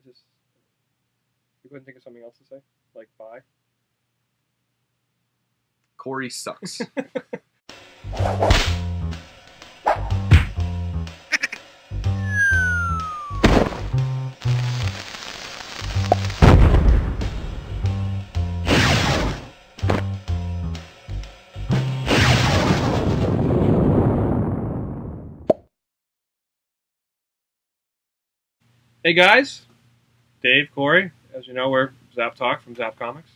You couldn't think of something else to say? Like bye? Corey sucks. Hey guys, Dave, Corey. As you know, we're Zapp Talk from Zapp Comics.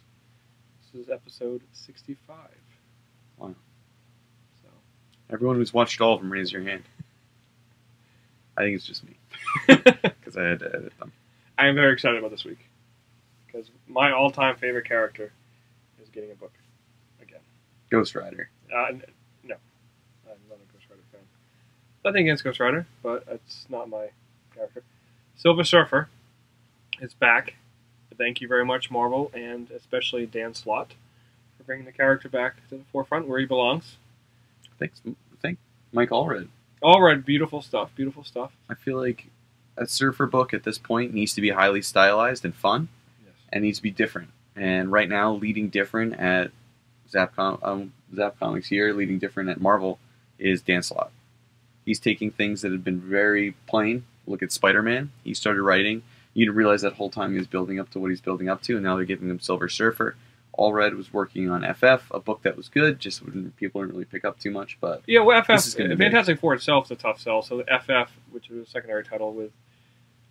This is episode 65. Wow. So, Everyone who's watched all of them, raise your hand. I think it's just me. Because I had to edit them. I am very excited about this week. Because my all-time favorite character is getting a book again. Ghost Rider. No, I'm not a Ghost Rider fan. Nothing against Ghost Rider, but it's not my character. Silver Surfer is back. Thank you very much, Marvel, and especially Dan Slott, for bringing the character back to the forefront where he belongs. Thank Mike Allred. Allred, beautiful stuff, beautiful stuff. I feel like a Surfer book at this point needs to be highly stylized and fun, Yes. and needs to be different. And right now, leading different at Zapp Comics here, leading different at Marvel, is Dan Slott. He's taking things that have been very plain. Look at Spider-Man. He started writing. You didn't realize that whole time he was building up to what he's building up to, and now they're giving him Silver Surfer. Allred was working on FF, a book that was good, just people didn't really pick up too much. But yeah, well, FF, Fantastic Four itself is a tough sell. So the FF, which was a secondary title with,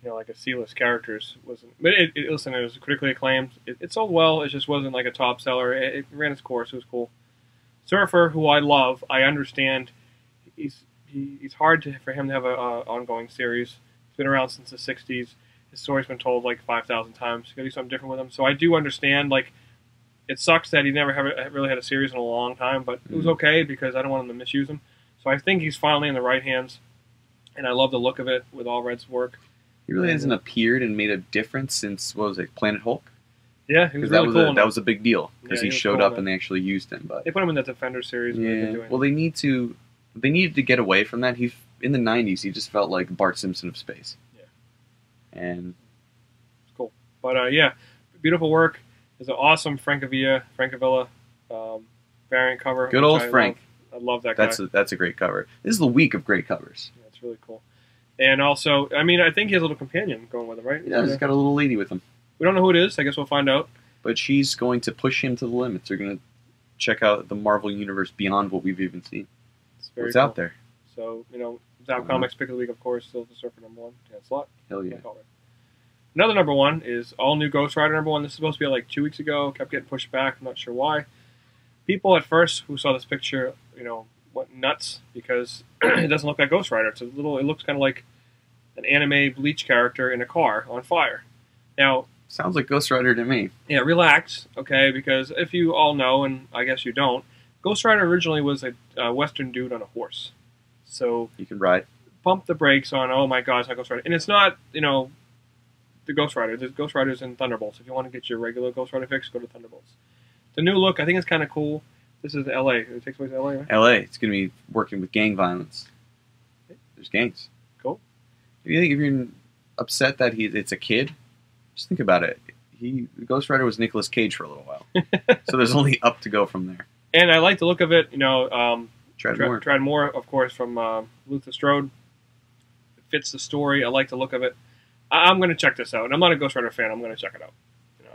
like a C-list characters, wasn't. But listen, it was critically acclaimed. It sold well. It just wasn't like a top seller. It ran its course. It was cool. Surfer, who I love, I understand. He's hard for him to have an ongoing series. He's been around since the 60s. His story's been told like 5,000 times. You gotta do something different with him. So I do understand, like, it sucks that he never really had a series in a long time, but it was okay because I don't want him to misuse him. So I think he's finally in the right hands, and I love the look of it with Allred's work. He really hasn't appeared and made a difference since, what was it, Planet Hulk? Yeah, he was really cool. That was a big deal because Yeah, he showed up and they actually used him. But they put him in the Defender series. Yeah, well, they needed to get away from that. In the 90s, he just felt like Bart Simpson of space. Yeah. And it's cool. But, yeah, beautiful work. There's an awesome Francavilla variant cover. Good old Frank. I love that guy. That's a great cover. This is the week of great covers. Yeah, it's really cool. And also, I mean, I think he has a little companion going with him, right? Yeah, he's got a little lady with him. We don't know who it is. I guess we'll find out. But she's going to push him to the limits. They're going to check out the Marvel Universe beyond what we've even seen. It's very What's cool. out there? So, Zapp Comics Pick of the Week, of course, Silver Surfer #1, Dan Slott. Hell yeah. Another #1 is all new Ghost Rider #1. This is supposed to be like 2 weeks ago. Kept getting pushed back. I'm not sure why. People at first who saw this picture, went nuts because it doesn't look like Ghost Rider. It looks kind of like an anime Bleach character in a car on fire. Now, sounds like Ghost Rider to me. Yeah, relax, okay? Because if you all know, and I guess you don't, Ghost Rider originally was a Western dude on a horse. So you can ride. Pump the brakes on, oh my God, it's not Ghost Rider. And it's not, the Ghost Rider. There's Ghost Riders and Thunderbolts. If you want to get your regular Ghost Rider fix, go to Thunderbolts. The new look, I think it's kind of cool. This is L.A. It takes place in L.A., right? L.A. It's going to be working with gang violence. There's gangs. Cool. If you're upset that it's a kid, just think about it. Ghost Rider was Nicolas Cage for a little while. So there's only up to go from there. And I like the look of it. Trad Moore, of course, from Luther Strode. It fits the story. I like the look of it. I'm going to check this out. And I'm not a Ghost Rider fan. I'm going to check it out.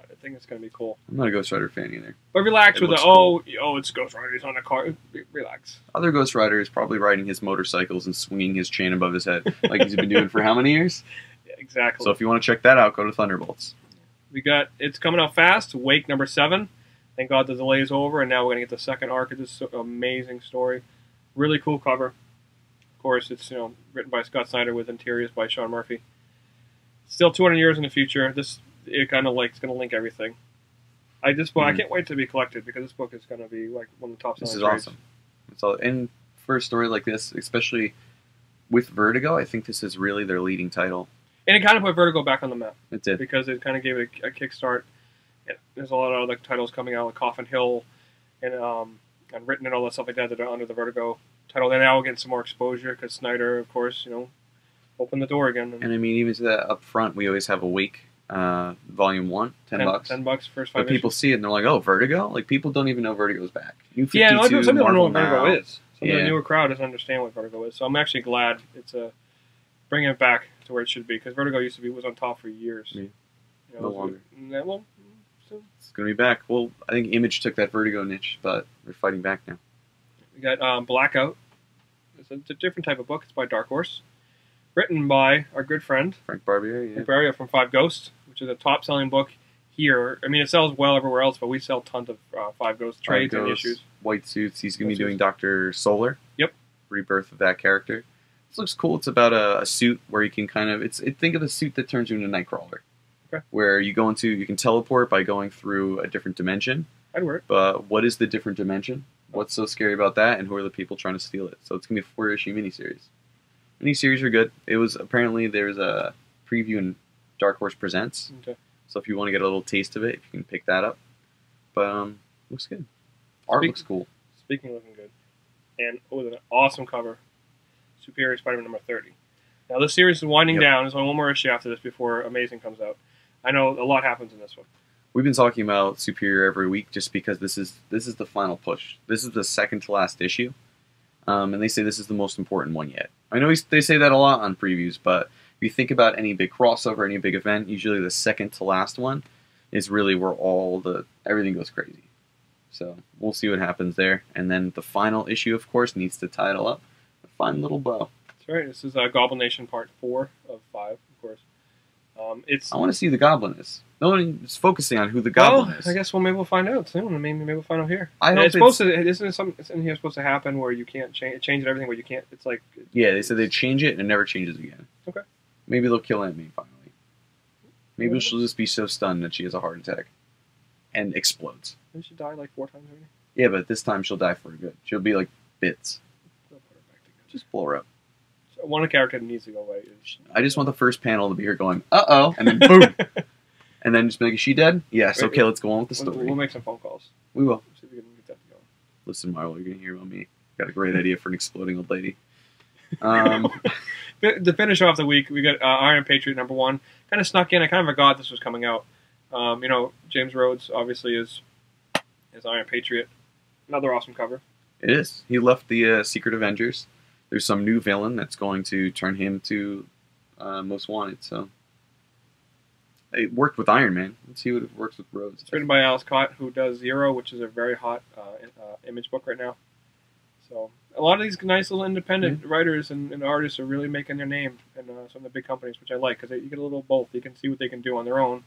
I think it's going to be cool. I'm not a Ghost Rider fan either. But relax with cool. It's Ghost Rider. He's on a car. Relax. Other Ghost Rider is probably riding his motorcycles and swinging his chain above his head like he's been doing for how many years? Yeah, exactly. So if you want to check that out, go to Thunderbolts. It's coming out fast. Wake #7. Thank God the delay is over, and now we're going to get the second arc of this amazing story. Really cool cover. Of course, it's written by Scott Snyder with interiors by Sean Murphy. Still 200 years in the future. It kind of it's going to link everything. I can't wait to be collected because this book is going to be like one of the top selling trades. This is awesome. And for a story like this, especially with Vertigo, I think this is really their leading title. And it kind of put Vertigo back on the map. It did. Because it kind of gave it a kickstart. There's a lot of other titles coming out, like Coffin Hill and Written and all that stuff like that are under the Vertigo title. They're now getting some more exposure because Snyder, of course, open the door again. And I mean, even to that up front, we always have Awake, Volume 1, $10. $10 first 5 But people see it and they're like, "Oh, Vertigo!" Like people don't even know Vertigo's back. New 52, Yeah, some people don't know what Marvel Vertigo Now. is. Some of the newer crowd doesn't understand what Vertigo is. So I'm actually glad it's bringing it back to where it should be, because Vertigo was on top for years. Yeah. You know, No longer. Well, so It's gonna be back. Well, I think Image took that Vertigo niche, but they're fighting back now. we got Blackout. It's a different type of book. It's by Dark Horse, written by our good friend Frank Barbiere, yeah. Pariot from Five Ghosts, which is a top-selling book here. I mean, it sells well everywhere else, but we sell tons of Five Ghosts trades and issues. White suits. He's gonna be doing Dr. Solar. Yep. Rebirth of that character. This looks cool. It's about a suit where you can kind of think of a suit that turns you into Nightcrawler. Okay. Where you can teleport by going through a different dimension. I'd wear it. But what is the different dimension? What's so scary about that? And who are the people trying to steal it? So it's gonna be a 4-issue miniseries. Miniseries are good. It was apparently there's a preview in Dark Horse Presents. Okay. So if you want to get a little taste of it, you can pick that up. But looks good. Art looks cool. Speaking of looking good, and with an awesome cover, Superior Spiderman number 30. Now this series is winding down. There's only one more issue after this before Amazing comes out. I know a lot happens in this one. We've been talking about Superior every week just because this is the final push. This is the second to last issue, and they say this is the most important one yet. I know they say that a lot on previews, but if you think about any big crossover, any big event, usually the second to last one is really where everything goes crazy. So we'll see what happens there, and then the final issue, of course, needs to tie it all up. A fine little bow. That's right. This is Goblin Nation Part 4 of 5, of course. I want to see who the Goblin is. No one is focusing on who the Goblin is. I guess maybe we'll find out soon. Maybe we'll find out here. I hope it's supposed to. Isn't something in here supposed to happen where you can't change everything? Where you can't. It's like. Yeah, they said they change it and it never changes again. Okay. Maybe they'll kill Aunt May finally. Maybe she'll just be so stunned that she has a heart attack and explodes. Didn't she die like 4 times already? Yeah, but this time she'll die for good. She'll be like bits. They'll put her back together. Just blow her up. So one character that needs to go away. I just want the first panel to be her going, "Uh-oh," and then boom. And then just be like, "Is she dead?" Yes, okay, let's go on with the story. We'll make some phone calls. We will. See if we can get that going. Listen, Marvel, you're going to hear about me. Got a great idea for an exploding old lady. To finish off the week, we got Iron Patriot number 1. Kind of snuck in. I kind of forgot this was coming out. James Rhodes obviously is Iron Patriot. Another awesome cover. It is. He left the Secret Avengers. There's some new villain that's going to turn him to Most Wanted. So it worked with Iron Man. Let's see what it works with Rhodes. It's written by Alice Cott, who does Zero, which is a very hot Image book right now. So a lot of these nice little independent writers and artists are really making their name in some of the big companies, which I like, because you get a little of both. You can see what they can do on their own, and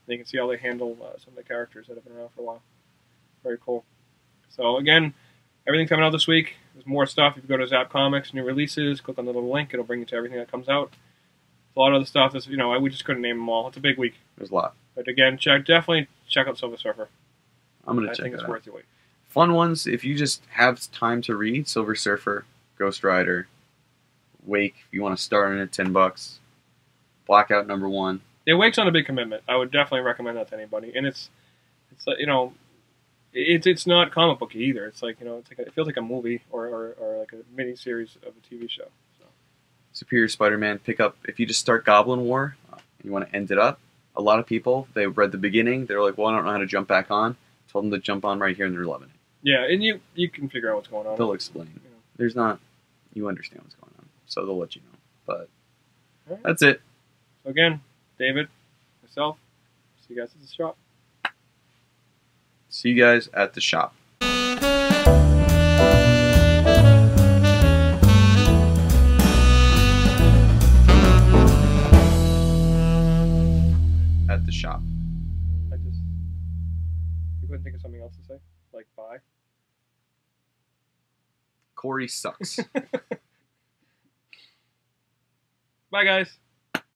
you can see how they handle some of the characters that have been around for a while. Very cool. So again, everything's coming out this week. There's more stuff. If you go to Zapp Comics, new releases, click on the little link. It'll bring you to everything that comes out. A lot of other stuff that's, we just couldn't name them all. It's a big week. There's a lot. But again, definitely check out Silver Surfer. I'm going to check it out. I think it's worth your wait. Fun ones, if you just have time to read, Silver Surfer, Ghost Rider, Wake, if you want to start in at $10. Blackout number 1. Yeah, Wake's not a big commitment. I would definitely recommend that to anybody. And it's not comic booky either. It's like, it feels like a movie or like a mini series of a TV show. So. Superior Spider-Man, pick up, if you just start Goblin War, and you want to end it up, a lot of people, they read the beginning, they're like, well, I don't know how to jump back on. Told them to jump on right here and they're loving it. Yeah, and you can figure out what's going on. They'll explain. You understand what's going on. So they'll let you know. But that's it. So again, David, myself, see you guys at the shop. See you guys at the shop. At the shop. You couldn't think of something else to say? Like bye? Corey sucks. Bye, guys.